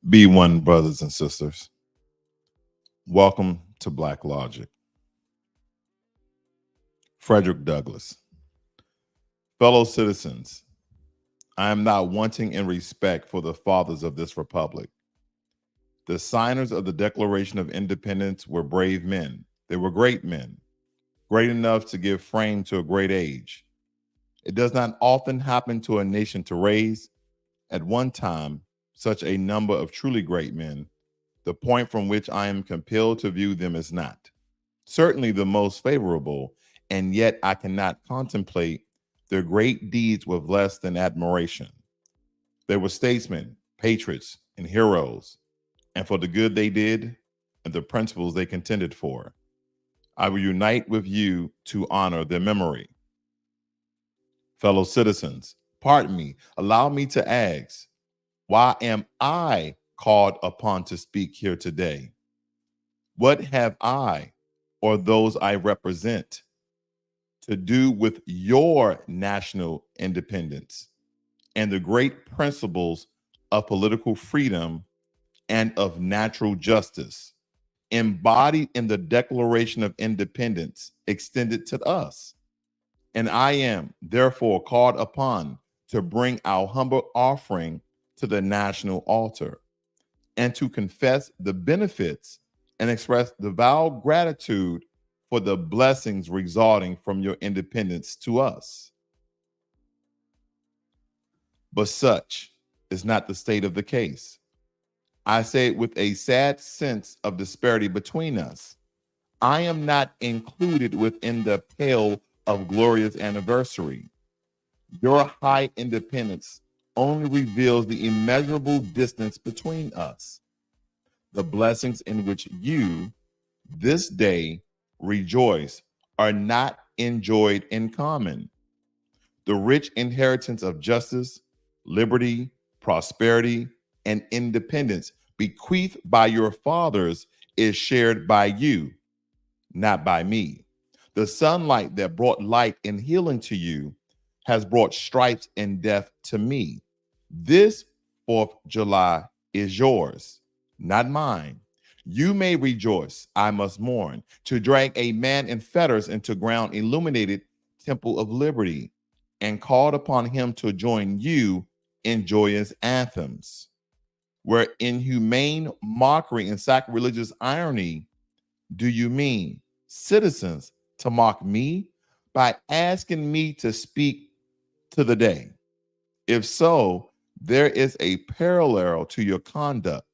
Be one, brothers and sisters. Welcome to Blacklogic. Frederick Douglass. Fellow citizens, I am not wanting in respect for the fathers of this republic. The signers of the Declaration of Independence were brave men. They were great men, great enough to give frame to a great age. It does not often happen to a nation to raise, at one time, such a number of truly great men. The point from which I am compelled to view them is not certainly the most favorable, and yet I cannot contemplate their great deeds with less than admiration. They were statesmen, patriots, and heroes, and for the good they did and the principles they contended for, I will unite with you to honor their memory. Fellow citizens, pardon me, allow me to ask, why am I called upon to speak here today? What have I, or those I represent, to do with your national independence and the great principles of political freedom and of natural justice embodied in the Declaration of Independence extended to us? And I am therefore called upon to bring our humble offering to the national altar and to confess the benefits and express devout gratitude for the blessings resulting from your independence to us. But such is not the state of the case. I say it with a sad sense of disparity between us. I am not included within the pale of glorious anniversary. Your high independence only reveals the immeasurable distance between us. The blessings in which you, this day, rejoice are not enjoyed in common. The rich inheritance of justice, liberty, prosperity, and independence bequeathed by your fathers is shared by you, not by me. The sunlight that brought light and healing to you has brought stripes and death to me. This 4th July is yours, not mine. You may rejoice, I must mourn, to drag a man in fetters into ground illuminated temple of liberty, and called upon him to join you in joyous anthems, where inhumane mockery and sacrilegious irony do you mean, citizens, to mock me by asking me to speak to the day? If so, there is a parallel to your conduct.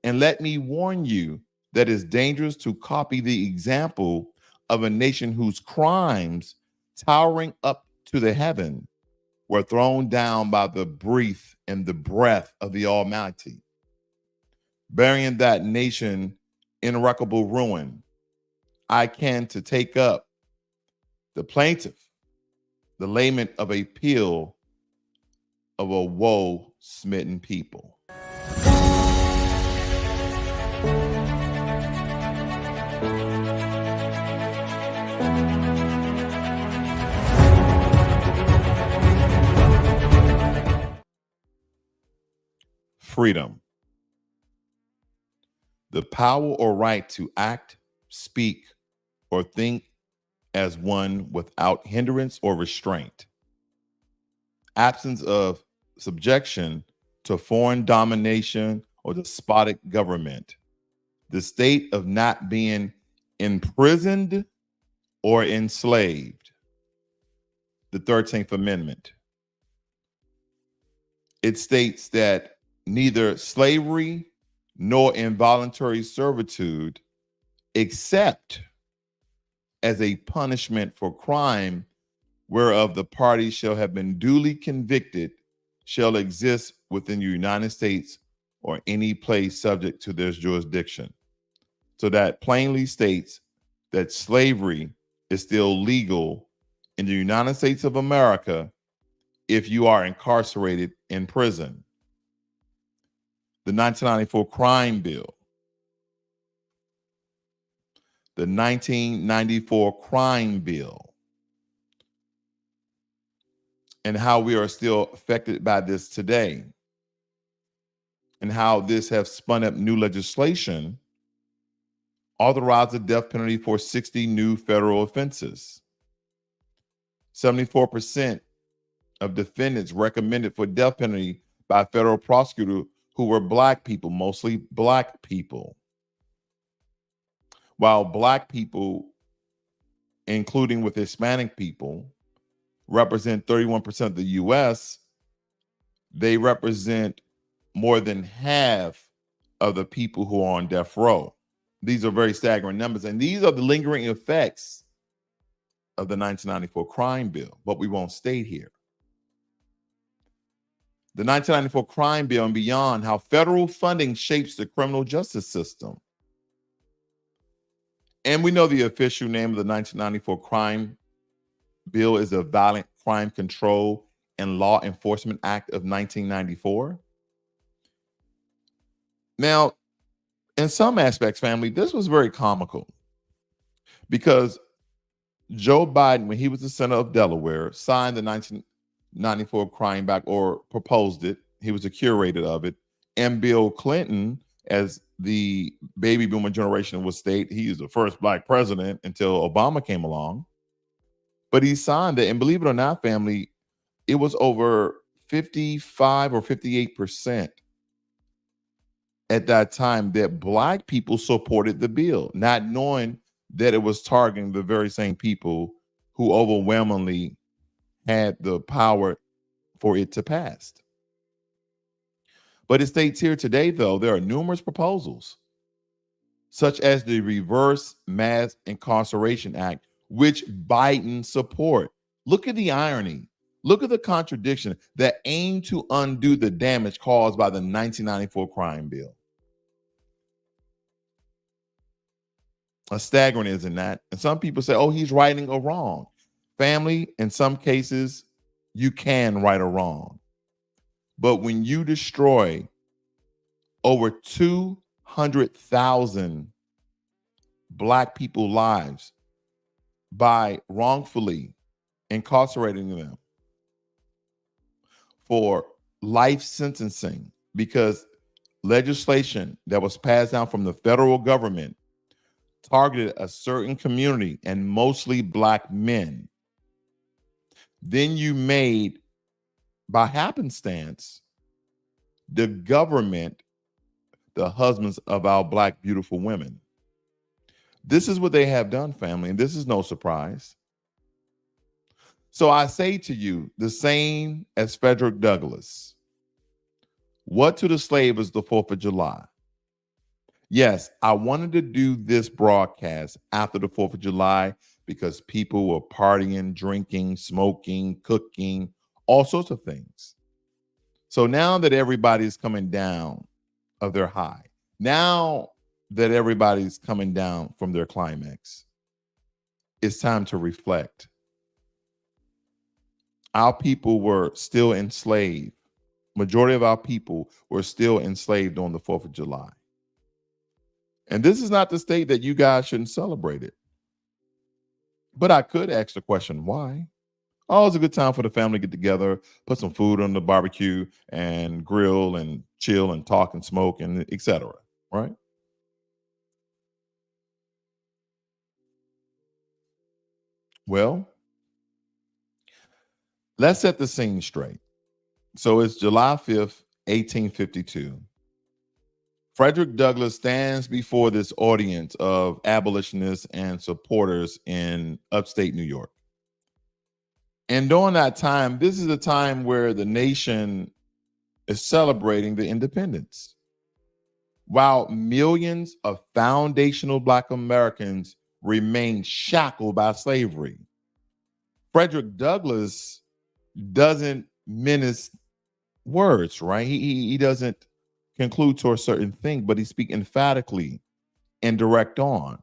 And let me warn you that it's dangerous to copy the example of a nation whose crimes, towering up to the heaven, were thrown down by the breath and the breath of the Almighty, burying that nation in irreparable ruin. I can to take up the plaintiff, the lament of a peal of a woe-smitten people. Freedom. The power or right to act, speak, or think as one without hindrance or restraint. Absence of subjection to foreign domination or despotic government. The state of not being imprisoned or enslaved. The 13th Amendment. It states that neither slavery nor involuntary servitude, except as a punishment for crime whereof the party shall have been duly convicted shall exist within the United States or any place subject to their jurisdiction. So that plainly states that slavery is still legal in the United States of America if you are incarcerated in prison. The 1994 Crime Bill. The 1994 Crime Bill. And how we are still affected by this today. And how this has spun up new legislation authorized the death penalty for 60 new federal offenses. 74% of defendants recommended for death penalty by federal prosecutor who were Black people, mostly Black people. While Black people, including with Hispanic people, represent 31% of the US, they represent more than half of the people who are on death row. These are very staggering numbers, and these are the lingering effects of the 1994 Crime Bill, but we won't stay here. The 1994 Crime Bill and beyond, how federal funding shapes the criminal justice system. And we know the official name of the 1994 Crime Bill is the Violent Crime Control and Law Enforcement Act of 1994. Now, in some aspects, family, this was very comical because Joe Biden, when he was the senator of Delaware, signed the 1994 Crime Act or proposed it. He was the curator of it. And Bill Clinton, as the baby boomer generation would state, he is the first Black president until Obama came along. But he signed it. And believe it or not, family, it was over 55 or 58% at that time that Black people supported the bill, not knowing that it was targeting the very same people who overwhelmingly had the power for it to pass. But it states here today, though, there are numerous proposals, such as the Reverse Mass Incarceration Act, which Biden support. Look at the irony. Look at the contradiction that aim to undo the damage caused by the 1994 Crime Bill. A staggering, isn't that? And some people say, oh, he's righting a wrong. Family, in some cases, you can right a wrong. But when you destroy over 200,000 Black people's lives by wrongfully incarcerating them for life sentencing because legislation that was passed down from the federal government targeted a certain community and mostly Black men, then you made, by happenstance, the government the husbands of our Black beautiful women. This is what they have done, family, and this is no surprise. So I say to you, the same as Frederick Douglass, what to the slave is the 4th of July? Yes, I wanted to do this broadcast after the 4th of July because people were partying, drinking, smoking, cooking, all sorts of things. So now that everybody's coming down of their high, now that everybody's coming down from their climax, it's time to reflect. Our people were still enslaved. Majority of our people were still enslaved on the 4th of July. And this is not to state that you guys shouldn't celebrate it. But I could ask the question, why? Oh, it's a good time for the family to get together, put some food on the barbecue and grill and chill and talk and smoke and etc. Right? Well, let's set the scene straight. So it's July 5th, 1852. Frederick Douglass stands before this audience of abolitionists and supporters in upstate New York. And during that time, this is a time where the nation is celebrating the independence. While millions of foundational Black Americans remained shackled by slavery. Frederick Douglass doesn't mince words, right? He doesn't conclude to a certain thing, but he speaks emphatically and direct on.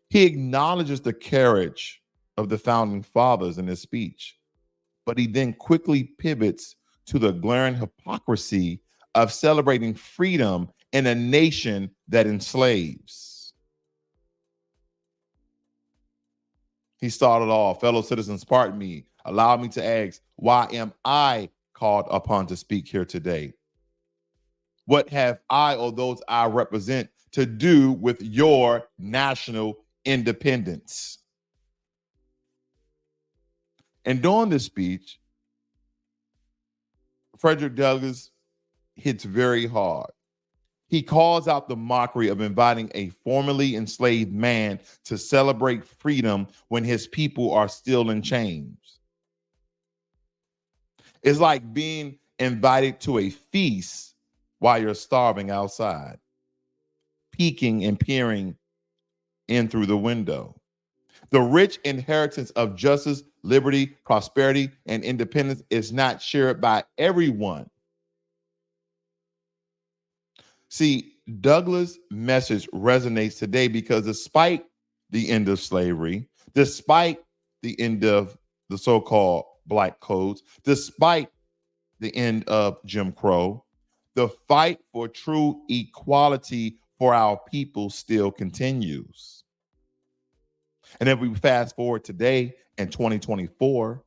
He acknowledges the courage of the founding fathers in his speech, but he then quickly pivots to the glaring hypocrisy of celebrating freedom in a nation that enslaves. He started off, fellow citizens, pardon me, allow me to ask, why am I called upon to speak here today? What have I or those I represent to do with your national independence? And during this speech, Frederick Douglass hits very hard. He calls out the mockery of inviting a formerly enslaved man to celebrate freedom when his people are still in chains. It's like being invited to a feast while you're starving outside, peeking and peering in through the window. The rich inheritance of justice, liberty, prosperity, and independence is not shared by everyone. See, Douglas' message resonates today because despite the end of slavery, despite the end of the so-called black codes, despite the end of Jim Crow, the fight for true equality for our people still continues. And if we fast forward today in 2024,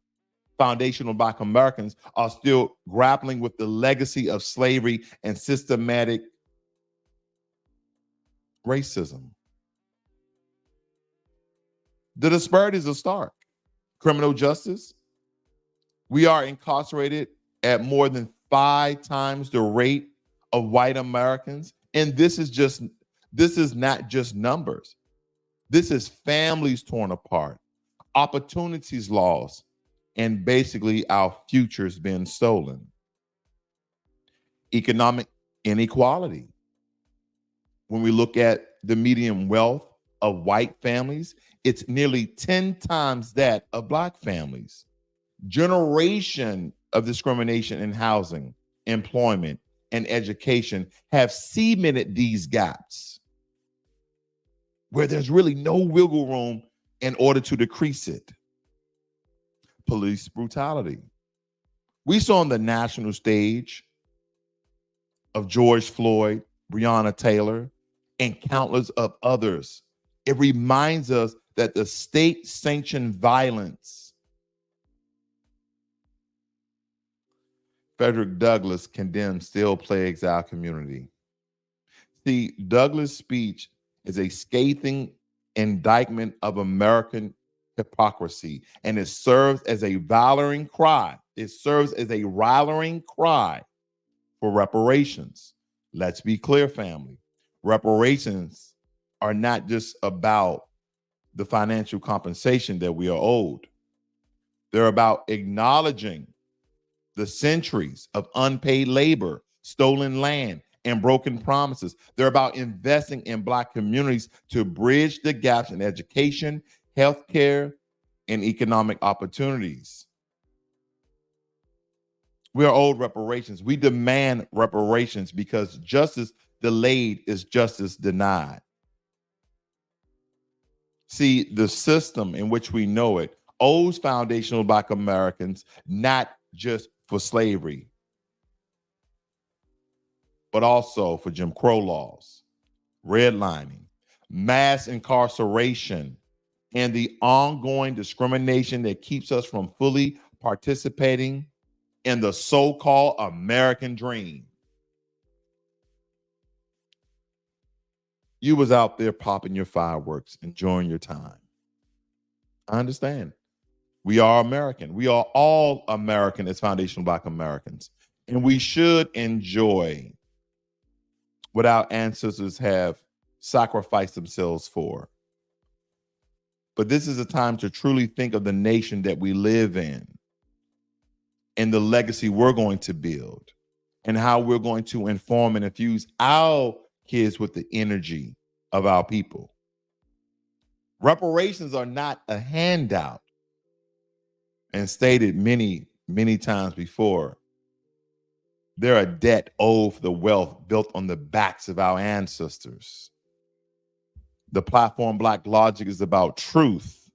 foundational Black Americans are still grappling with the legacy of slavery and systematic racism. The disparities are stark. Criminal justice, we are incarcerated at more than 5 times the rate of white Americans. And this is not just numbers. This is families torn apart, opportunities lost, and basically our futures being stolen. Economic inequality. When we look at the median wealth of white families, it's nearly 10 times that of Black families. Generation of discrimination in housing, employment, and education have cemented these gaps where there's really no wiggle room in order to decrease it. Police brutality. We saw on the national stage of George Floyd, Breonna Taylor, and countless of others. It reminds us that the state-sanctioned violence Frederick Douglass condemned still plagues our community. See, Douglass' speech is a scathing indictment of American hypocrisy, and it serves as a rallying cry. It serves as a rallying cry for reparations. Let's be clear, family. Reparations are not just about the financial compensation that we are owed. They're about acknowledging the centuries of unpaid labor, stolen land, and broken promises. They're about investing in Black communities to bridge the gaps in education, healthcare, and economic opportunities. We are owed reparations. We demand reparations because justice delayed is justice denied. See, the system in which we know it owes foundational Black Americans not just for slavery, but also for Jim Crow laws, redlining, mass incarceration, and the ongoing discrimination that keeps us from fully participating in the so-called American dream. You was out there popping your fireworks, enjoying your time. I understand. We are American. We are all American as foundational Black Americans. And we should enjoy what our ancestors have sacrificed themselves for. But this is a time to truly think of the nation that we live in and the legacy we're going to build and how we're going to inform and infuse our kids with the energy of our people. Reparations are not a handout. And stated many, many times before, they're a debt owed for the wealth built on the backs of our ancestors. The platform Blacklogic is about truth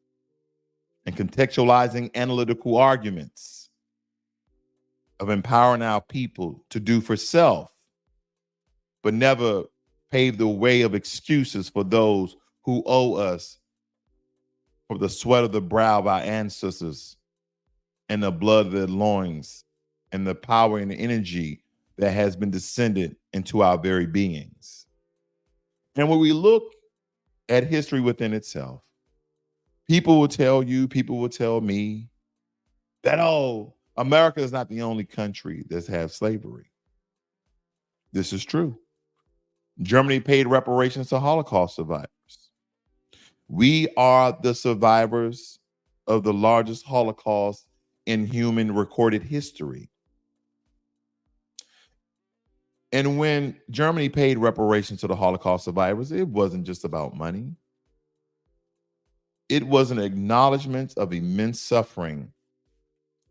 and contextualizing analytical arguments of empowering our people to do for self, but never pave the way of excuses for those who owe us for the sweat of the brow of our ancestors and the blood of their loins and the power and the energy that has been descended into our very beings. And when we look at history within itself, people will tell you, people will tell me that, oh, America is not the only country that's had slavery. This is true. Germany paid reparations to Holocaust survivors. We are the survivors of the largest Holocaust in human recorded history. And when Germany paid reparations to the Holocaust survivors, it wasn't just about money. It was an acknowledgement of immense suffering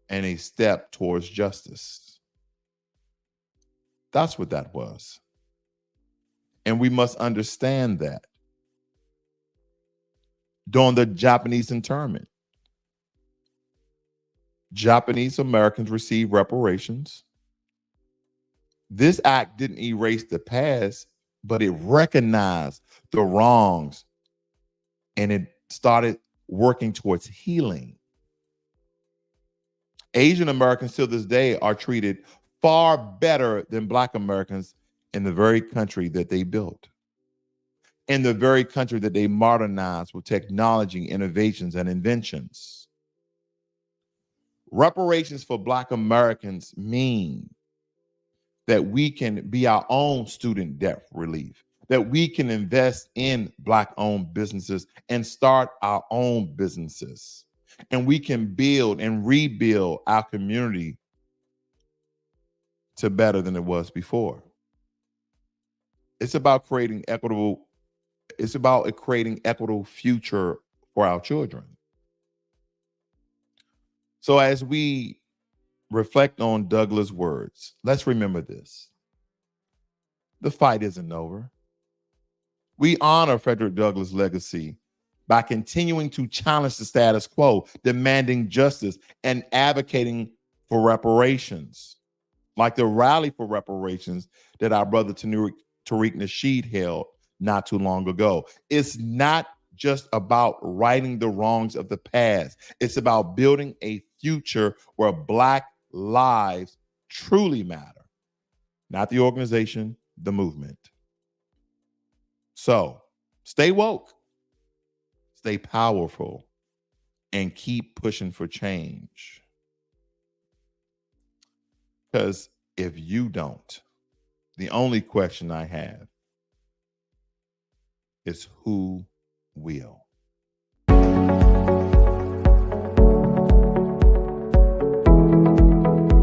and a step towards justice. That's what that was. And we must understand that. During the Japanese internment, Japanese Americans received reparations. This act didn't erase the past, but it recognized the wrongs and it started working towards healing. Asian Americans to this day are treated far better than Black Americans in the very country that they built, in the very country that they modernized with technology, innovations, and inventions. Reparations for Black Americans mean that we can be our own student debt relief, that we can invest in Black-owned businesses and start our own businesses. And we can build and rebuild our community to better than it was before. It's about creating equitable future for our children. So as we reflect on Douglass' words, let's remember this. The fight isn't over. We honor Frederick Douglass' legacy by continuing to challenge the status quo, demanding justice, and advocating for reparations, like the rally for reparations that our brother Tariq Nasheed held not too long ago. It's not just about righting the wrongs of the past. It's about building a future where Black lives truly matter, not the organization, the movement. So stay woke, stay powerful, and keep pushing for change. Because if you don't, the only question I have is who will?